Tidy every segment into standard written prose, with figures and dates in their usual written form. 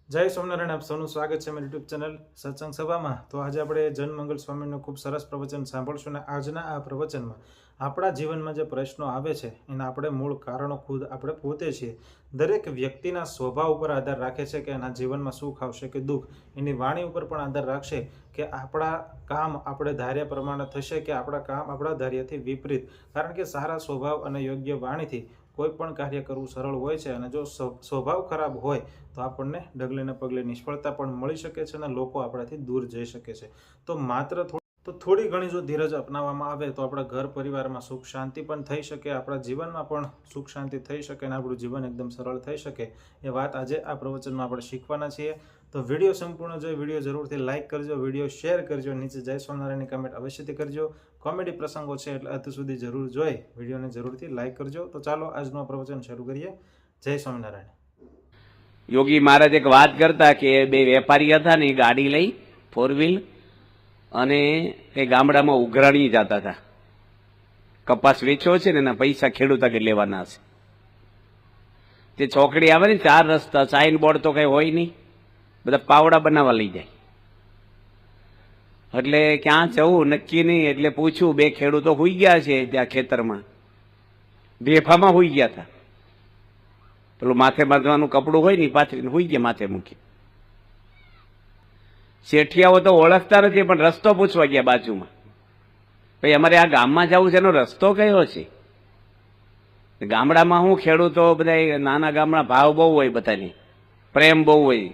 જય સ્વામિનારાયણ, આપ સૌનું સ્વાગત છે મારી યુટ્યુબ ચેનલ સત્સંગ સભામાં। તો આજે આપણે જનમંગલ સ્વામીનું ખૂબ સરસ પ્રવચન સાંભળશું અને આજના આ પ્રવચનમાં આપણા જીવનમાં જે પ્રશ્નો આવે છે એના આપણે મૂળ કારણો ખુદ આપણે પોતે છીએ। દરેક વ્યક્તિના સ્વભાવ ઉપર આધાર રાખે છે કે એના જીવનમાં સુખ આવશે કે દુઃખ, એની વાણી ઉપર પણ આધાર રાખશે કે આપણા કામ આપણે ધાર્યા પ્રમાણે થશે કે આપણા કામ આપણા ધાર્યાથી વિપરીત। કારણ કે સારા સ્વભાવ અને યોગ્ય વાણીથી કોઈ પણ કાર્ય કરવું સરળ હોય છે અને જો સ્વભાવ ખરાબ હોય તો આપણને ડગલે ને પગલે નિષ્ફળતા પણ મળી શકે છે અને લોકો આપણાથી દૂર જઈ શકે છે। તો માત્ર થોડી ઘણી જો ધીરજ અપનાવવામાં આવે તો આપણા ઘર પરિવારમાં સુખ શાંતિ પણ થઈ શકે, આપણા જીવનમાં પણ સુખ શાંતિ થઈ શકે અને આપણું જીવન એકદમ સરળ થઈ શકે। એ વાત આજે આ પ્રવચનમાં આપણે શીખવાના છીએ। તો વિડીયો સંપૂર્ણ જોઈ વિડીયો જરૂરથી લાઇક કરજો, વિડીયો શેર કરજો, નીચે જય સ્વામિનારાયણની કમેન્ટ અવશ્યથી કરજો। કોમેડી પ્રસંગો છે એટલે અંત સુધી જરૂર જોઈ વિડીયોને જરૂરથી લાઇક કરજો। તો ચાલો આજનું આ પ્રવચન શરૂ કરીએ। જય સ્વામિનારાયણ। યોગી મહારાજ એક વાત કરતા કે બે વેપારી હતા ને, ગાડી લઈ ફોર વ્હીલ અને એ ગામડામાં ઉઘરાણી જતા હતા। કપાસ વેચ્યો છે ને એના પૈસા ખેડૂત આગળ લેવાના છે। તે ચોકડી આવે ને, ચાર રસ્તા, સાઇન બોર્ડ તો કઈ હોય નહીં, બધા પાવડા બનાવવા લઈ જાય। એટલે ક્યાં જવું નક્કી નહીં, એટલે પૂછ્યું, બે ખેડૂતો હુઈ ગયા છે ત્યાં ખેતરમાં, બેફામાં હુઈ ગયા હતા। પેલું માથે બાંધવાનું કપડું હોય ને પાથરીને હુઈ ગયા, માથે મૂકી। શેઠિયાઓ તો ઓળખતા નથી પણ રસ્તો પૂછવા ગયા બાજુમાં, ભાઈ અમારે આ ગામમાં જવું છે, એનો રસ્તો કયો છે? ગામડામાં હું ખેડૂતો બધા નાના ગામડા ભાવ બહુ હોય, બધાની પ્રેમ બહુ હોય,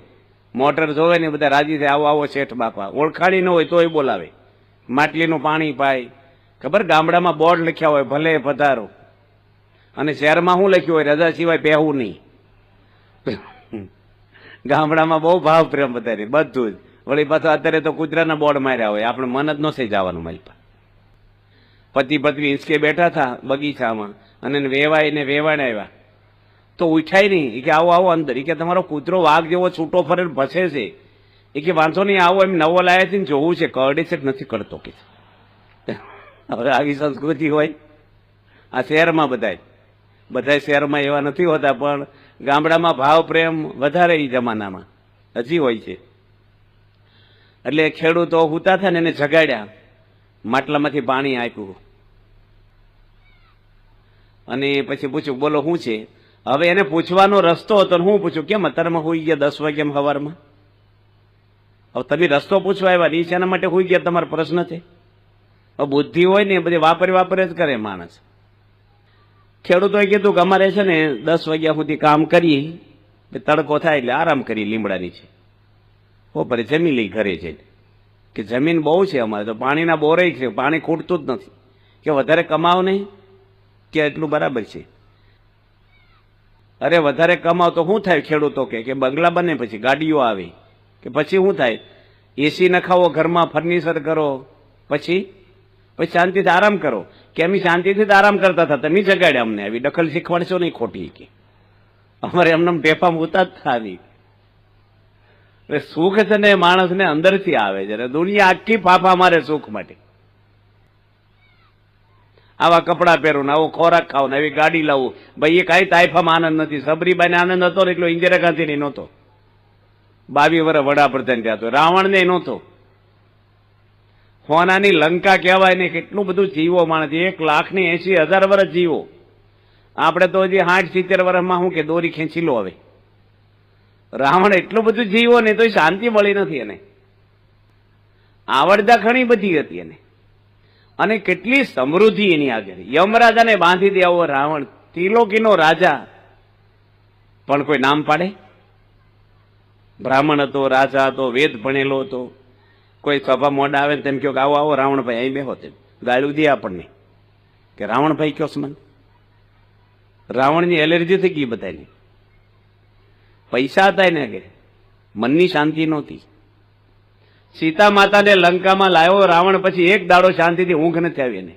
મોટર જોવે ને બધા રાજી થાય, આવો આવો શેઠ બાપા, ઓળખાણી ન હોય તોય બોલાવે, માટલીનું પાણી પાય। ખબર, ગામડામાં બોર્ડ લખ્યા હોય ભલે પધારો, અને શહેરમાં શું લખ્યું હોય, રજા સિવાય પહેવું નહીં। ગામડામાં બહુ ભાવ પ્રેમ વધારે બધું જ। વળી પાછું અત્યારે તો કૂતરાના બોર્ડ માર્યા હોય, આપણે મન જ ન થઈ જવાનું મારી પાસે। પતિ પત્ની હિંચકે બેઠા હતા બગીચામાં અને વેવાઈને વેવાણ આવ્યા તો ઉઠાય નહીં, એ કે આવો આવો અંદર, એ કે તમારો કૂતરો વાઘ જેવો છૂટો ફરે ભસે છે, એ કે વાંધો નહીં આવો, એમ નવો લાયા છે ને જોવું છે કરડે છે નથી કરતો કે। હવે આવી સંસ્કૃતિ હોય આ શહેરમાં, બધા શહેરમાં એવા નથી હોતા, પણ ગામડામાં ભાવ પ્રેમ વધારે એ જમાનામાં હજી હોય છે। એટલે ખેડૂતો હુતા હતા ને એને જગાડ્યા, માટલામાંથી પાણી આપ્યું અને પછી પૂછ્યું, બોલો શું છે? હવે એને પૂછવાનો રસ્તો હતો, હું પૂછ્યું, કેમ અત્યારમાં હોઈ ગયા 10 વાગ્યા સવારમાં? હવે તમે રસ્તો પૂછવા આવ્યા, એ શેના માટે હોઈ ગયા? તમારો પ્રશ્ન છે? હવે બુદ્ધિ હોય ને એ બધી વાપરે જ કરે માણસ। ખેડૂતોએ કીધું કે અમારે છે ને 10 વાગ્યા સુધી કામ કરી, તડકો થાય એટલે આરામ કરી લીમડા નીચે, બપોરે જમી લઈ ઘરે જઈને, કે જમીન બહુ છે અમારે તો, પાણીના બોરે છે, પાણી ખૂટતું જ નથી, કે વધારે કમાવ નહીં કે એટલું બરાબર છે? અરે વધારે કમાવ તો શું થાય? ખેડૂતો કે બંગલા બને, પછી ગાડીઓ આવે, કે પછી શું થાય? એસી નખાવો ઘરમાં, ફર્નિચર કરો, પછી શાંતિથી આરામ કરો। કે અમે શાંતિથી જ આરામ કરતા હતા, તમે જગાડ્યા અમને, આવી દખલ શીખવાડશો નહીં ખોટી, કે અમારે એમને પેપા મૂતા જ થાવી। સુખ છે ને માણસને અંદરથી આવે છે, દુનિયા આખી ફાફા મારે સુખ માટે। આવા કપડાં પહેરું ને આવો ખોરાક ખાવ ને આવી ગાડી લાવું, ભાઈ એ કાંઈ તાઇફામાં આનંદ નથી। સબરીબાઈને આનંદ હતો એટલો ઇન્દિરા ગાંધીને નહોતો, 22 વર્ષ વડાપ્રધાન રહ્યા હતો, રાવણને નહોતો। સોનાની લંકા કહેવાય ને, કેટલું બધું જીવો માણસ, 1,80,000 વર્ષ જીવો। આપણે તો હજી 60-70 વર્ષમાં શું કે દોરી ખેંચી લો। હવે રાવણ એટલું બધું જીવો ને તો શાંતિ મળી નથી એને, આવડતા ઘણી બધી હતી એને, અને કેટલી સમૃદ્ધિ એની આગળ। યમરાજાને બાંધી દે આવો રાવણ, ત્રિલોકીનો રાજા, પણ કોઈ નામ પાડે? બ્રાહ્મણ હતો, રાજા હતો, વેદ ભણેલો હતો, કોઈ સભા મોડા આવે ને તેમ કહો કે આવો આવો રાવણભાઈ અહીં બેહો, તેમ ગાળું દે આપણને કે રાવણભાઈ કયો મને? રાવણની એલર્જી થઈ ગઈ બધાની, પૈસા હતા એને કે મનની શાંતિ નહોતી। સીતા માતાને લંકામાં લાવ્યો રાવણ, પછી એક દાડો શાંતિથી ઊંઘ નથી આવી એને।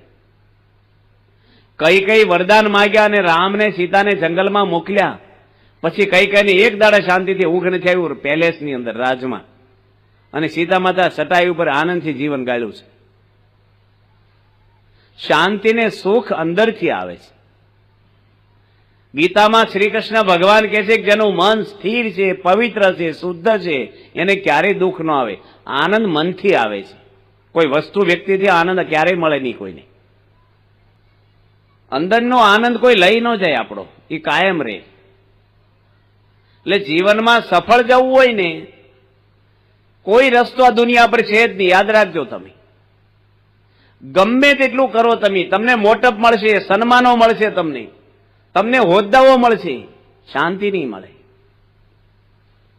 કઈ વરદાન માગ્યા અને રામને સીતાને જંગલમાં મોકલ્યા, પછી કઈને એક દાડા શાંતિથી ઊંઘ નથી આવ્યું પેલેસની અંદર, રાજમાં, અને સીતા માતા ચટાઈ ઉપર આનંદથી જીવન ગાળ્યું છે। શાંતિ ને સુખ અંદરથી આવે છે। ગીતામાં શ્રી કૃષ્ણ ભગવાન કહે છે કે જેનું મન સ્થિર છે, પવિત્ર છે, શુદ્ધ છે, એને ક્યારેય દુઃખ ન આવે. આનંદ મનથી આવે છે. કોઈ વસ્તુ વ્યક્તિથી આનંદ ક્યારેય મળે નહીં કોઈને. અંદરનો આનંદ કોઈ લઈ ન જાય આપણો, એ કાયમ રહે. એટલે જીવનમાં સફળ જવું હોય ને, કોઈ રસ્તો આ દુનિયા પર છે જ નહીં. યાદ રાખજો તમે. ગમે તેટલું કરો તમે, તમને મોટપ મળશે, સન્માનો મળશે, તમને હોદ્દાઓ મળશે, શાંતિ નહીં મળે.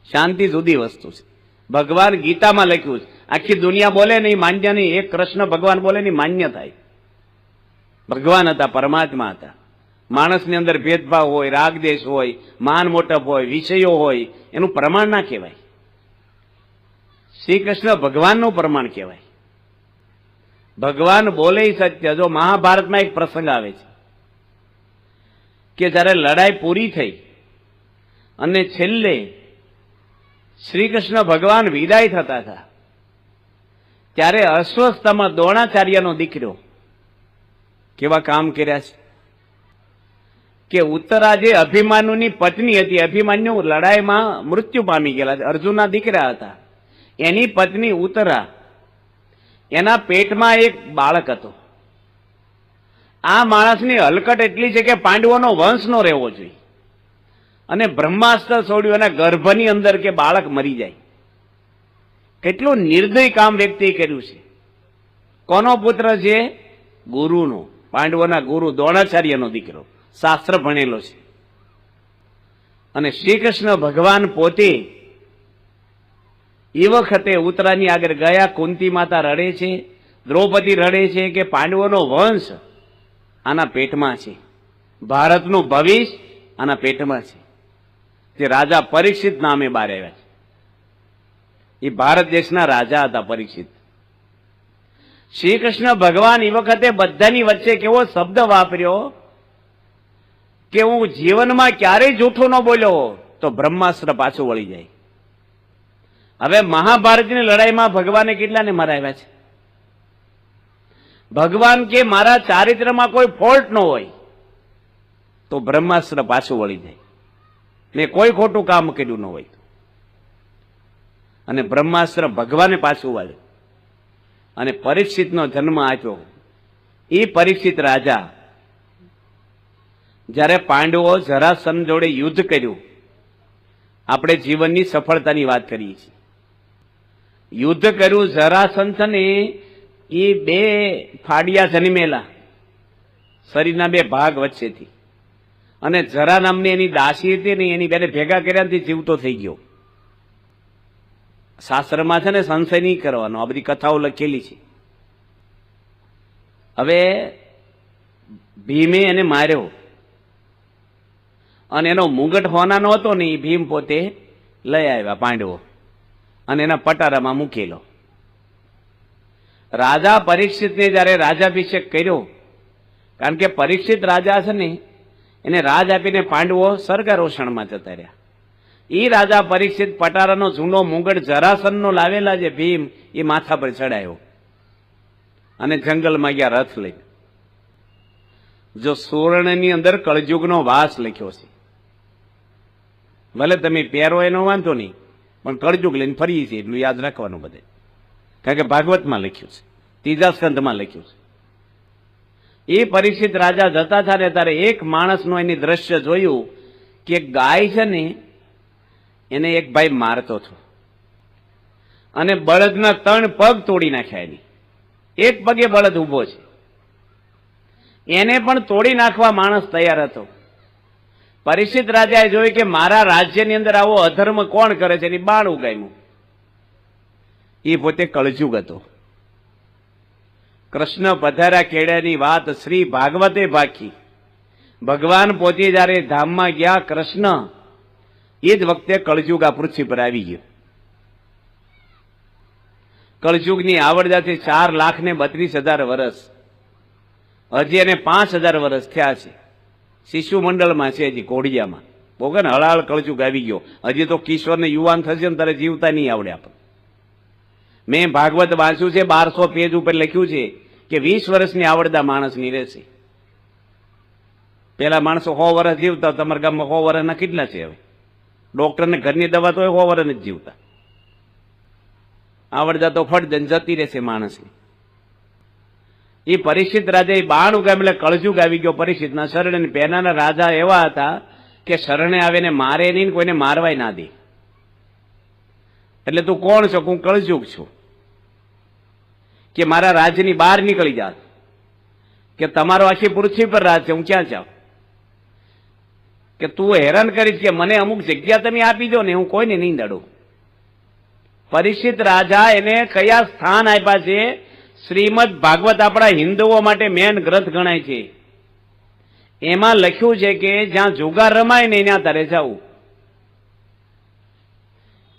શાંતિ જુદી વસ્તુ છે. ભગવાન ગીતામાં લખ્યું છે. આખી દુનિયા બોલે નહીં, માન્ય નહીં. એક કૃષ્ણ ભગવાન બોલે નહીં, માન્ય થાય. ભગવાન હતા, પરમાત્મા હતા. માણસની અંદર ભેદભાવ હોય, રાગદેશ હોય, માન મોટપ હોય, વિષયો હોય, એનું પ્રમાણ ના કહેવાય. શ્રી કૃષ્ણ ભગવાનનું પ્રમાણ કહેવાય. ભગવાન બોલે સત્ય. જો મહાભારતમાં એક પ્રસંગ આવે છે કે જ્યારે લડાઈ પૂરી થઈ અને છેલ્લે શ્રી કૃષ્ણ ભગવાન વિદાય થતા હતા, ત્યારે અશ્વસ્થામાં દ્રોણાચાર્યનો દીકરો કેવા કામ કર્યા છે કે ઉત્તરા જે અભિમાન્યુની પત્ની હતી, અભિમાન્યુ લડાઈમાં મૃત્યુ પામી ગયેલા, અર્જુનના દીકરા હતા. એની પત્ની ઉત્તરા, એના પેટમાં એક બાળક હતો. આ માણસની હલકટ એટલી છે કે પાંડવોનો વંશ નો રહેવો જોઈએ, અને બ્રહ્માસ્ત્ર છોડ્યું એના ગર્ભની અંદર કે બાળક મરી જાય. કેટલું નિર્દય કામ વ્યક્તિએ કર્યું છે. કોનો પુત્ર છે? ગુરુનો, પાંડવોના ગુરુ દ્રોણાચાર્યનો દીકરો, શાસ્ત્ર ભણેલો છે. અને શ્રી કૃષ્ણ ભગવાન પોતે એ વખતે ઉત્તરાની આગળ ગયા. કુંતી માતા રડે છે, દ્રૌપદી રડે છે કે પાંડવોનો વંશ આના પેટમાં છે, ભારતનું ભવિષ્ય આના પેટમાં છે. જે રાજા પરીક્ષિત નામે બહાર આવ્યા છે, એ ભારત દેશના રાજા હતા પરીક્ષિત. શ્રી કૃષ્ણ ભગવાન એ વખતે બધાની વચ્ચે કેવો શબ્દ વાપર્યો કે હું જીવનમાં ક્યારેય જૂઠું ન બોલ્યો તો બ્રહ્માસ્ત્ર પાછું વળી જાય. હવે મહાભારતની લડાઈમાં ભગવાને કેટલાને મરાવ્યા છે? ભગવાન કે મારા ચારિત્રમાં કોઈ ફોલ્ટ ન હોય તો બ્રહ્માસ્ત્ર પાછું વળી જાય. મેં કોઈ ખોટું કામ કર્યું ન હોય. અને બ્રહ્માસ્ત્ર ભગવાને પાછું વાળ્યું અને પરીક્ષિતનો જન્મ આપ્યો. એ પરીક્ષિત રાજા જ્યારે પાંડવો જરાસંઘ જોડે યુદ્ધ કર્યું, આપણે જીવનની સફળતાની વાત કરીએ છીએ. યુદ્ધ કર્યું જરાસંઘ ને, એ બે ફાડિયા જન્મેલા શરીરના બે ભાગ વચ્ચેથી, અને જરા નામની એની દાસી હતી ને, એની બેને ભેગા કર્યાથી જીવતો થઈ ગયો. શાસ્ત્રમાં છે ને સંશય નહીં કરવાનો, આ બધી કથાઓ લખેલી છે. હવે ભીમે એને માર્યો અને એનો મુગટ હોનાનો હતો ને, એ ભીમ પોતે લઈ આવ્યા પાંડવો અને એના પટારામાં મૂકેલો. રાજા પરીક્ષિતને જયારે રાજાભિષેક કર્યો, કારણ કે પરીક્ષિત રાજા છે ને, એને રાજ આપીને પાંડવો સ્વર્ગારોષણમાં જતા રહ્યા. એ રાજા પરીક્ષિત પટારાનો જૂનો મુગટ જરાસંઘનો લાવેલા જે ભીમ, એ માથા પર ચડાયો અને જંગલમાં ગયા રથ લઈને. જો સુવર્ણની અંદર કળયુગનો વાસ લખ્યો છે, ભલે તમે પહેરો એનો વાંધો નહીં, પણ કળયુગ લઈને ફરીએ છીએ એટલું યાદ રાખવાનું બધે. કારણ કે ભાગવતમાં લખ્યું છે, ત્રીજા સ્કંધમાં લખ્યું છે. એ પરીક્ષિત રાજા જતા હતા ને, ત્યારે એક માણસનું એની દ્રશ્ય જોયું કે ગાય છે ને, એને એક ભાઈ મારતો હતો અને બળદના 3 પગ તોડી નાખ્યા. એની એક પગે બળદ ઉભો છે, એને પણ તોડી નાખવા માણસ તૈયાર હતો. પરીક્ષિત રાજાએ જોયું કે મારા રાજ્યની અંદર આવો અધર્મ કોણ કરે છે, એની બાણ ઉગામ્યું. એ પોતે કળજુગ હતો. કૃષ્ણ પધાર્યા કેળ્યાની વાત શ્રી ભાગવતે ભાખી. ભગવાન પોતે જયારે ધામમાં ગયા કૃષ્ણ, એ જ વખતે કળજુગ આ પૃથ્વી પર આવી ગયો. કળજુગની આવડતાથી 4,32,000 વર્ષ, હજી એને 5,000 વર્ષ થયા છે. શિશુ મંડળમાં છે, હજી કોડિયામાં. બોગે ને, હળાળ કળજુગ આવી ગયો. હજી તો કિશોર ને યુવાન થશે ને, તારે જીવતા નહીં આવડે આપણે. મેં ભાગવત વાંચ્યું છે, 1200 પેજ ઉપર લખ્યું છે કે 20 વર્ષની આવડતા માણસની રહેશે. પેલા માણસો 100 વર્ષ જીવતા, તમારા ગામમાં 100 વર્ષના કેટલા છે હવે? ડોક્ટરને ઘરની દવા તો 100 વર્ષ જ જીવતા. આવડતા તો ફટ જતી રહેશે માણસની. એ પરીક્ષિત રાજા 92 ગામ એટલે કળજુગ આવી ગયો પરીક્ષિતના શરણે. પહેલાના રાજા એવા હતા કે શરણે આવીને મારે નહીં, કોઈને મારવાય ના દે. એટલે તું કોણ છો? હું કળજુગ છું. કે મારા રાજ્યની બહાર નીકળી જાત, કે તમારો આખી પૃથ્વી પર રાજ છે, હું ક્યાં જાઉં? કે તું હેરાન કરીશ, કે મને અમુક જગ્યા તમે આપી દો ને, હું કોઈને નહીં દડું. પરીક્ષિત રાજા એને કયા સ્થાન આપ્યા છે? શ્રીમદ ભાગવત આપણા હિન્દુઓ માટે મેન ગ્રંથ ગણાય છે. એમાં લખ્યું છે કે જ્યાં જુગાર રમાય ને ત્યાં તારે જવું.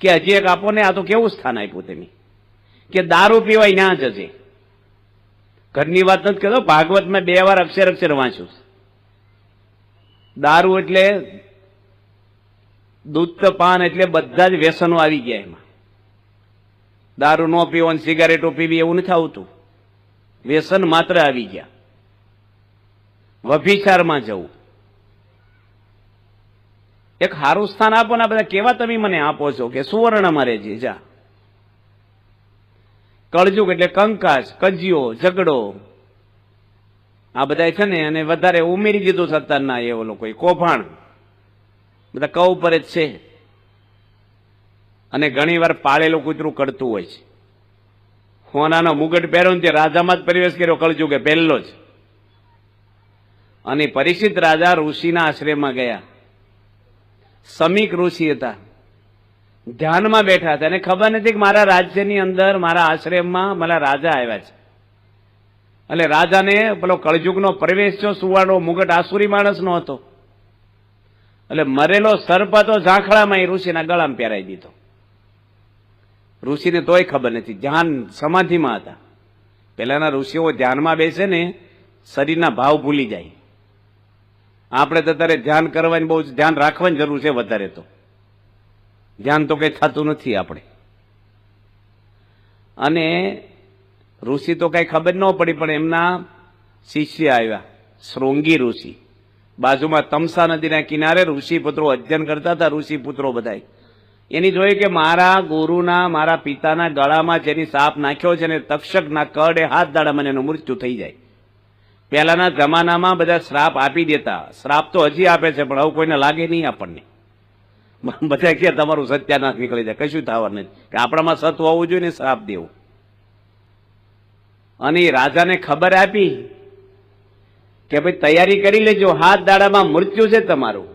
કે હજી એક આપો ને, આ તો કેવું સ્થાન આપ્યું તમે? કે દારૂ પીવાય ત્યાં જશે. ઘરની વાત નથી કરતો, ભાગવતમાં 2 વાર અક્ષર વાંચ્યું. દારૂ એટલે દૂધ પાન એટલે બધા જ વ્યસનો આવી ગયા એમાં. દારૂ ન પીવો અને સિગારેટો પીવી એવું નથી આવતું. વ્યસન માત્ર આવી ગયા. વ્યભિચારમાં જવું. એક સારું સ્થાન આપો ને, બધા કેવા તમે મને આપો છો કે સુવર્ણમાં રહેજે જા. કળજુગ એટલે કંકાસ, કજિયો, ઝઘડો, આ બધા છે ને. અને વધારે ઉમેરી દીધું સત્તાના એ લોકો કૌભાંડ, બધા કઉ પર જ છે. અને ઘણી વાર પાળેલું કૂતરું કરતું હોય છે. હોનાનો મુગટ પહેર્યો ને તે રાજામાં જ પ્રવેશ કર્યો કળજુગે પહેલો જ. અને પરીક્ષિત રાજા ઋષિના આશ્રયમાં ગયા. સમીક ઋષિ હતા, ધ્યાનમાં બેઠા હતા. એને ખબર નથી કે મારા રાજ્યની અંદર, મારા આશ્રમમાં મારા રાજા આવ્યા છે. એટલે રાજાને પેલો કળજુગનો પ્રવેશ છો, સુવાળો મુગટ આસુરી માણસનો હતો. એટલે મરેલો સર્પ હતો ઝાંખડામાં, એ ઋષિના ગળામાં પહેરાઈ દીધો. ઋષિને તોય ખબર નથી, ધ્યાન સમાધિમાં હતા. પહેલાના ઋષિઓ ધ્યાનમાં બેસે ને શરીરના ભાવ ભૂલી જાય. આપણે તો અત્યારે ધ્યાન કરવાની બહુ ધ્યાન રાખવાની જરૂર છે વધારે. તો ધ્યાન તો કઈ થતું નથી આપણે. અને ઋષિ તો કઈ ખબર ન પડી, પણ એમના શિષ્ય આવ્યા, શૃંગી ઋષિ. બાજુમાં તમસા નદીના કિનારે ઋષિ પુત્રો અધ્યયન કરતા હતા. ઋષિ પુત્રો બધા એની જોયું કે મારા ગુરુના, મારા પિતાના ગળામાં જેની સાપ નાખ્યો છે ને, તક્ષકના કડે હાથ દાડામાં એનું મૃત્યુ થઈ જાય. પહેલાના જમાનામાં બધા શ્રાપ આપી દેતા. શ્રાપ તો હજી આપે છે, પણ હવે કોઈને લાગે નહીં આપણને. બધા કે તમારું સત્યાનાશ નીકળી જાય, કશું થવાનું નથી. કે આપણામાં સત્વ હોવું જોઈએ ને શ્રાપ દેવું. અને રાજાને ખબર આપી કે ભાઈ તૈયારી કરી લેજો, હાથ દાડામાં મૃત્યુ છે તમારું.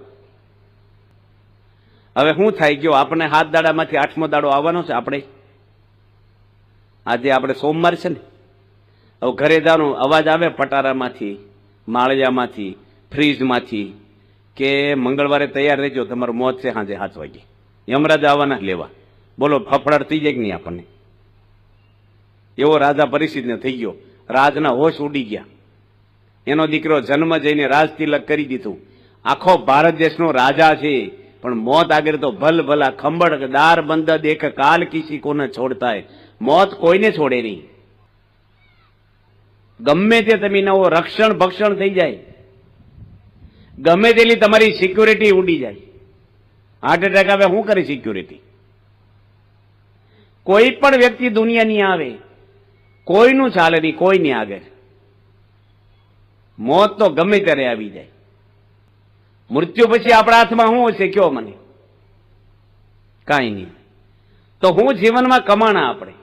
હવે શું થાય ગયો? આપણે હાથ દાડામાંથી 8મો દાડો આવવાનો છે. આજે આપણે સોમવાર છે ને, હવે ઘરે જવાનું અવાજ આવે પટારામાંથી, માળિયામાંથી, ફ્રીજમાંથી કે મંગળવારે તૈયાર રહેજો, તમારું મોત છે સાંજે 7 વાગે. યમરાજ આવવાના લેવા. બોલો, ફફડાટ થઈ જાય કે નહીં આપણને? એવો રાજા પરિસ્થિતિને થઈ ગયો. રાજના હોશ ઉડી ગયા. એનો દીકરો જન્મ જઈને રાજ તિલક કરી દીધું. આખો ભારત દેશનો રાજા છે, પણ મોત આગળ તો ભલ ભલા ખંભળ દાર બંધ દેખ કાલ કિસી કોને છોડતા હે. મોત કોઈને છોડે નહીં. ગમે તે તમે નવો રક્ષણ ભક્ષણ થઈ જાય, ગમે તેટલી તમારી સિક્યુરિટી ઉડી જાય. હાર્ટ એટેક આવે, શું કરે સિક્યુરિટી? કોઈ પણ વ્યક્તિ દુનિયાની આવે, કોઈનું ચાલે નહીં, કોઈની આગળ. મોત તો ગમે ત્યારે આવી જાય. મૃત્યુ પછી આપણા હાથમાં શું છે? કયો મને. કાંઈ નહીં. તો હું જીવનમાં કમાણા આપણે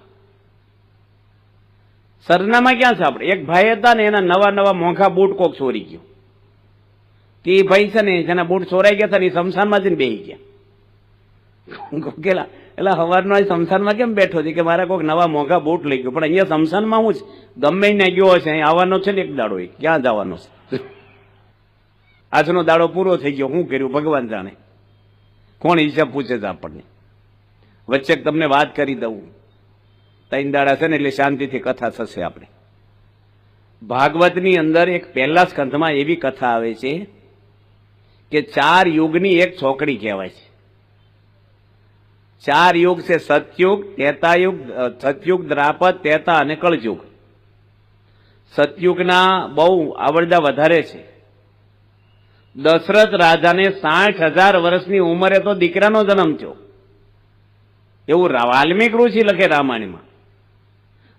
સરનામા ક્યાં છે? આપણે એક ભાઈ હતા ને, એના નવા નવા મોંઘા બૂટ કોક ચોરી ગયો. કે એ ભાઈ છે ને, જેના બૂટ ચોરાઈ ગયા હતા ને, એ શમશાનમાં જઈને બેસી ગયા. કેલા એટલે સવારનો શમશાનમાં કેમ બેઠો છે? કે મારા કોઈક નવા મોંઘા બૂટ લઈ ગયો. પણ અહીંયા શમશાનમાં હું જ ગમે ને ગયો હશે, અહીં આવવાનો છે ને એક દાડો, ક્યાં જવાનો છે? આજનો દાડો પૂરો થઈ ગયો, શું કર્યું ભગવાન જાણે. કોણ હિસાબ પૂછે છે આપણને? વચ્ચે તમને વાત કરી દઉં. 3 દાડા છે ને એટલે શાંતિથી કથા થશે. આપણે ભાગવતની અંદર એક પહેલા સ્કંધમાં એવી કથા આવે છે કે 4 યુગની એક છોકરી કહેવાય છે. 4 યુગ છે: સતયુગ, ત્રેતાયુગ, સતયુગ, દ્વાપર, ત્રેતા અને કળયુગ. સતયુગના બહુ આવડતા વધારે છે દશરથ રાજાને 60,000 વર્ષની ઉંમરે તો દીકરાનો જન્મ થયો. એવું વાલ્મીક ઋષિ લખે રામાયણમાં.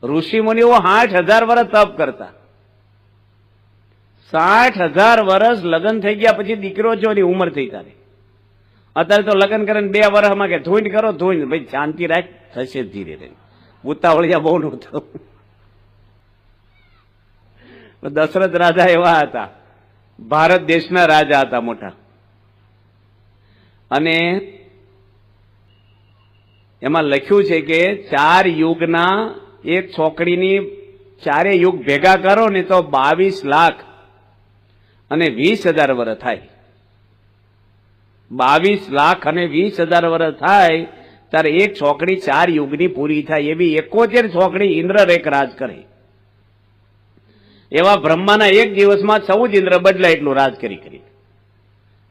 ઋષિ મુનિઓ 60,000 વર્ષ તપ કરતા. 60,000 વર્ષ લગ્ન થઈ ગયા પછી દીકરો થયો ની ઉંમર થઈ તારે. અત્યારે તો લગ્ન કરે 2 વર્ષમાં કે ધૂંડ કરો ધૂંડ, ભાઈ શાંતિ રાખ, થશે ધીરે ધીરે, ઉતાવળિયા બહુ નહોતો. દશરથ રાજા એવા હતા, ભારત દેશના રાજા હતા મોટા. અને એમાં લખ્યું છે કે 4 યુગના એક છોકરીની 4 યુગ ભેગા કરો ને તો 22 લાખ અને 20,000 વર્ષ થાય. 22 લાખ અને 20,000 વર્ષ થાય ત્યારે એક છોકરી 4 યુગની પૂરી થાય. એવી 71 છોકરી ઇન્દ્ર એક રાજ કરે. એવા બ્રહ્માના એક દિવસમાં 14 ઇન્દ્ર બદલાય એટલું રાજ કરી કરી.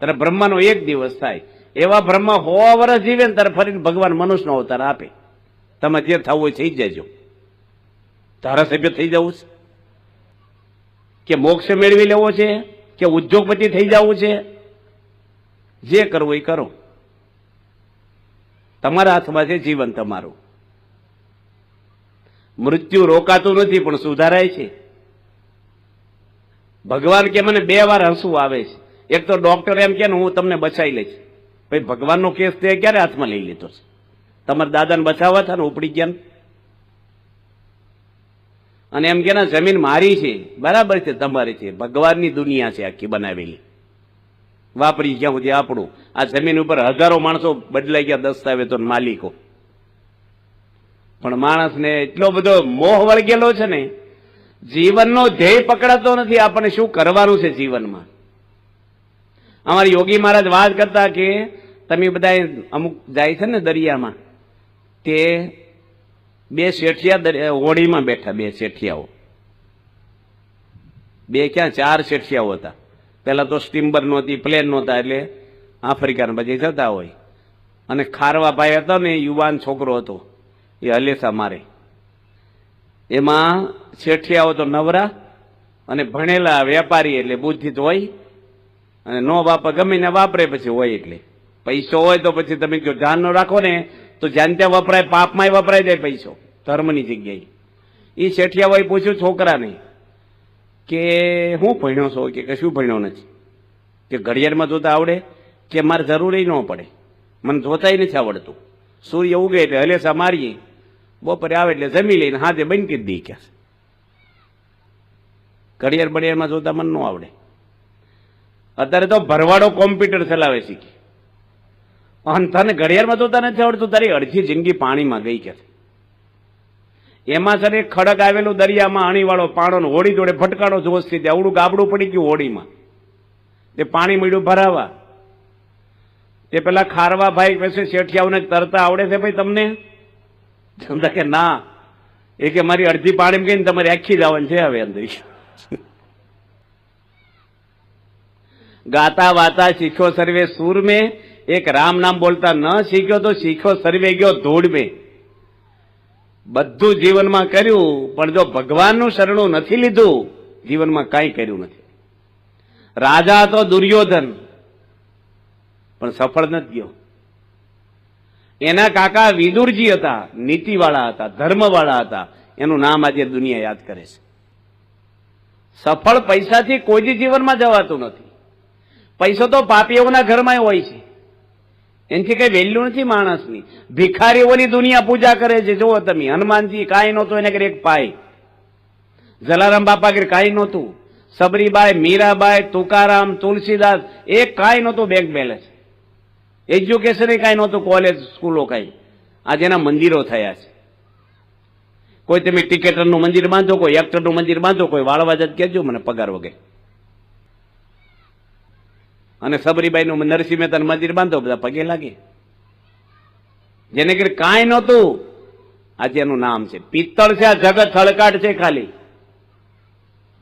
ત્યારે બ્રહ્માનો એક દિવસ થાય. એવા બ્રહ્મા 100 વર્ષ જીવે ને ત્યારે ફરીને ભગવાન મનુષ્યનો અવતાર આપે. તમે જે થવું હોય થઈ જજો. ધારાસભ્ય થઈ જવું છે કે મોક્ષ મેળવી લેવો છે કે ઉદ્યોગપતિ થઈ જવું છે, જે કરવું એ કરો. તમારા હાથમાં છે જીવન તમારું. મૃત્યુ રોકાતું નથી પણ સુધારાય છે. ભગવાન કે મને 2 વાર હસવું આવે છે. એક તો ડોક્ટર એમ કે હું તમને બચાવી લઈશ. ભાઈ ભગવાનનો કેસ તે ક્યારે હાથમાં લઈ લીધો છે? તમારા દાદાને બચાવવા હતા ને ઉપડી ગયા. અને એમ કે જમીન મારી છે, બરાબર છે, તમારી છે. ભગવાનની દુનિયા છે આખી બનાવેલી, વાપરી ગયા સુધી આપણું. આ જમીન ઉપર હજારો માણસો બદલાઈ ગયા, દસ્તાવેજો માલિકો. પણ માણસને એટલો બધો મોહ વળગેલો છે ને, જીવનનો ધ્યેય પકડાતો નથી. આપણને શું કરવાનું છે જીવનમાં. અમારા યોગી મહારાજ વાત કરતા કે તમે બધા અમુક જાય છે ને દરિયામાં, તે 2 શેઠિયા હોડીમાં બેઠા. 2 શેઠિયાઓ, 2 ક્યાં 4 શેઠિયાઓ હતા. પેલા તો સ્ટીમર નહોતી, પ્લેન નહોતા, એટલે આફ્રિકાને પછી જતા હોય. અને ખારવા ભાઈ હતો ને, યુવાન છોકરો હતો, એ હલેસા મારે. એમાં શેઠિયાઓ તો નવરા અને ભણેલા વેપારી, એટલે બુદ્ધિ તો હોય. અને નો વાપરે, ગમે ને વાપરે પછી હોય. એટલે પૈસો હોય તો પછી તમે જો ધ્યાન ન રાખો ને તો જ્યાં ત્યાં વપરાય, પાપમાંય વપરાય જાય પૈસો, ધર્મની જગ્યાએ. એ શેઠિયાઓએ પૂછ્યું છોકરાને કે હું ભણ્યો છો? કે કશું ભણ્યો નથી. કે ઘડિયાળમાં જોતા આવડે? કે મારે જરૂરી ન પડે, મને જોતાય નથી આવડતું. સૂર્ય ઉગે એટલે હલેસા મારીએ, બપોરે આવે એટલે જમી લઈને હાથે બંકી જ દઈ. કે ઘડિયાળ બડિયાળમાં જોતા મને ન આવડે. અત્યારે તો ભરવાડો કોમ્પ્યુટર ચલાવે શીખી. અને તને ઘડિયાળમાં જોતા નથી આવડતું, તારી અડધી જિંદગી પાણીમાં ગઈ. કે એમાં સર એક ખડક આવેલું દરિયામાં, અણીવાળો પાણો, હોડી જોડે ફટકાડો જોશથી, આવડું ગાબડું પડી ગયું હોડીમાં. તે પાણી મળ્યું ભરાવા. તે પેલા ખારવા ભાઈ પાસે શેઠિયાઓને તરતા આવડે છે ભાઈ તમને? કે ના. એ કે મારી અડધી પાણી ગઈ ને તમારી આખી જવાની છે હવે અંદર. ગાતા વાતા શીખ્યો સર્વે સુર મેં, એક રામ નામ બોલતા ન શીખ્યો તો શીખ્યો સર્વે ગયો ધૂળ મેં. બધું જીવનમાં કર્યું પણ જો ભગવાનનું શરણું નથી લીધું, જીવનમાં કાંઈ કર્યું નથી. રાજા હતો દુર્યોધન પણ સફળ નથી ગયો. એના કાકા વિદુરજી હતા, નીતિવાળા હતા, ધર્મવાળા હતા. એનું નામ આજે દુનિયા યાદ કરે છે. સફળ પૈસાથી કોઈ જ જીવનમાં જવાતું નથી. પૈસો તો પાપીઓના ઘરમાં હોય છે, એનાથી કઈ વેલ્યુ નથી માણસની. ભિખારીઓની દુનિયા પૂજા કરે છે. જુઓ તમે, હનુમાનજી કાંઈ નહોતું, એને ઘરે એક પાય. જલારામ બાપા ઘરે કાંઈ નહોતું. સબરીબાઈ, મીરાબાઈ, તુકારામ, તુલસીદાસ, એક કાંઈ નહોતું બેંક બેલેન્સ. એજ્યુકેશન કાંઈ નહોતું, કોલેજ સ્કૂલો કાંઈ. આજે એના મંદિરો થયા છે. કોઈ તમે ટિકેટરનું મંદિર બાંધો, કોઈ એક્ટરનું મંદિર બાંધો, કોઈ વાળવા જ કહેજો મને પગાર વગર. અને સબરીબાઈનું નરસિંહ મહેતાનું મંદિર બાંધો, બધા પગે લાગે. જેને ઘરે કાંઈ નહોતું, આજે એનું નામ છે. પિત્તળ છે, આ જગત થળકાટ છે ખાલી.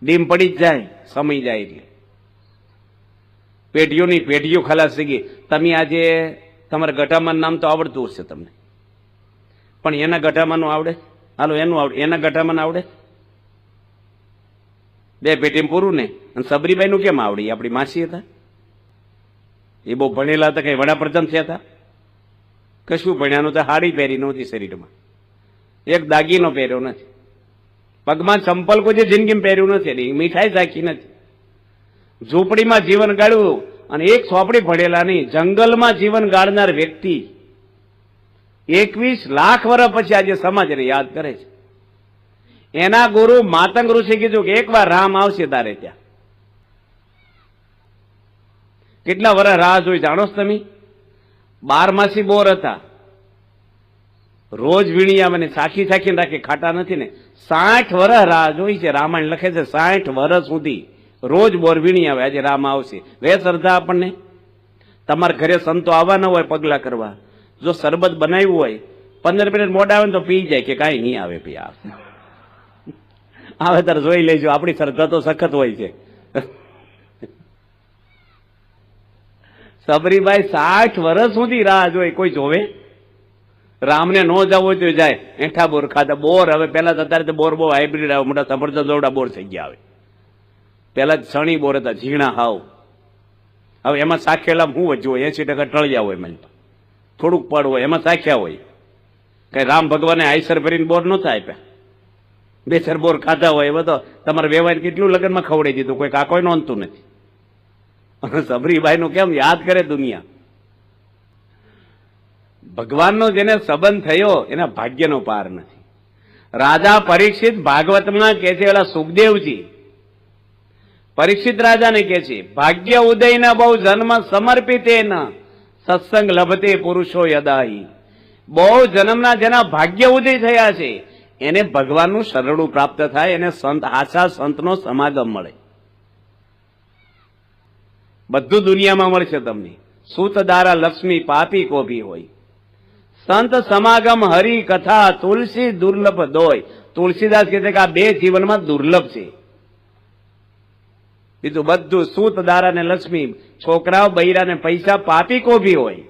ડીમ પડી જ જાય, સમય જાય એટલે. પેઢીઓની પેઢીઓ ખલાસ થઈ ગઈ. તમે આજે તમારા ગઠામાન નામ તો આવડતું હશે તમને, પણ એના ગઠામાનું આવડે? હાલો એનું આવડે, એના ગઠામાન આવડે? 2 પેટીમાં પૂરું ને. અને સબરીબાઈનું કેમ આવડે? આપણી માસી હતા. એ બહુ ભણેલા હતા, કઈ વડાપ્રધાન થયા હતા? કશું ભણ્યાનું તો હાડી પહેરી નહોતી શરીરમાં, એક દાગીનો પહેર્યો નથી, પગમાં ચંપલ કોઈ જિંદગીમાં પહેર્યું નથી, મીઠાઈ ચાખી નથી, ઝૂંપડીમાં જીવન ગાળ્યું અને એક ચોપડી ભણેલા નહીં, જંગલમાં જીવન ગાળનાર વ્યક્તિ 21 લાખ વર્ષ પછી આજે સમાજને યાદ કરે છે. એના ગુરુ માતંગ ઋષિ કીધું કે એકવાર રામ આવશે તારે ત્યાં. કેટલા વર્ષ રાહ જોઈ જાણો છો તમે? 12 બોર હતા, રોજ વીણી આવે ને સાખી સાખીને રાખે, ખાટા નથી ને. 60 વર્ષ રાહ જોઈ છે. રામાયણ લખે છે 60 વર્ષ સુધી રોજ બોર વીણી આવે. આજે રામ આવશે. વે શ્રદ્ધા આપણને? તમારા ઘરે સંતો આવવાના હોય પગલા કરવા, જો શરબત બનાવ્યું હોય 15 મિનિટ મોડા આવે ને તો પી જાય કે કાંઈ નહીં આવે, પી આવે તારે જોઈ લેજો. આપણી શ્રદ્ધા તો સખત હોય છે. સબરીભાઈ 60 વર્ષ સુધી રાહ જોઈ, કોઈ જોવે? રામને નો જવું હોય તો જાય. એઠા બોર ખાધા. બોર હવે પેલા અત્યારે તો બોર બહુ હાઇબ્રિડ આવે, મોટા સફરજન દોડા બોર થઈ ગયા આવે. પેલા છણી બોર હતા, ઝીણા હાવ. હવે એમાં સાખેલા શું વધ્યું હોય? 80% ટળિયા હોય, મને થોડુંક પડ હોય, એમાં સાખ્યા હોય. કઈ રામ ભગવાને આઈસર ભરીને બોર નહોતા આપ્યા, 2-4 બોર ખાધા હોય. એવા તો તમારે વેવાય કેટલું લગ્નમાં ખવડાવી દીધું, કોઈ કાકોય નોંધતું નથી. સબરીભાઈ નું કેમ યાદ કરે દુનિયા? ભગવાનનો જેને સંબંધ થયો એના ભાગ્યનો પાર નથી. રાજા પરીક્ષિત ભાગવતમાં કે છે, ઓલા સુખદેવજી પરીક્ષિત રાજાને કે છે, ભાગ્ય ઉદયના બહુ જન્મ સમર્પિત સત્સંગ લભતે પુરુષો યદાઈ. બહુ જન્મના જેના ભાગ્ય ઉદય થયા છે એને ભગવાનનું શરણું પ્રાપ્ત થાય, એને સંત આશા સંતનો સમાગમ મળે. બધું દુનિયામાં મળશે તમને. સૂત દારા લક્ષ્મી પાપી કો ભી હોય, સંત સમાગમ હરિ કથા તુલસી દુર્લભ દોય. તુલસીદાસ કહે છે કે આ 2 જીવનમાં દુર્લભ છે. બીજું બધું સૂત દારા ને લક્ષ્મી, છોકરાઓ બૈરા ને પૈસા પાપી કો ભી હોય,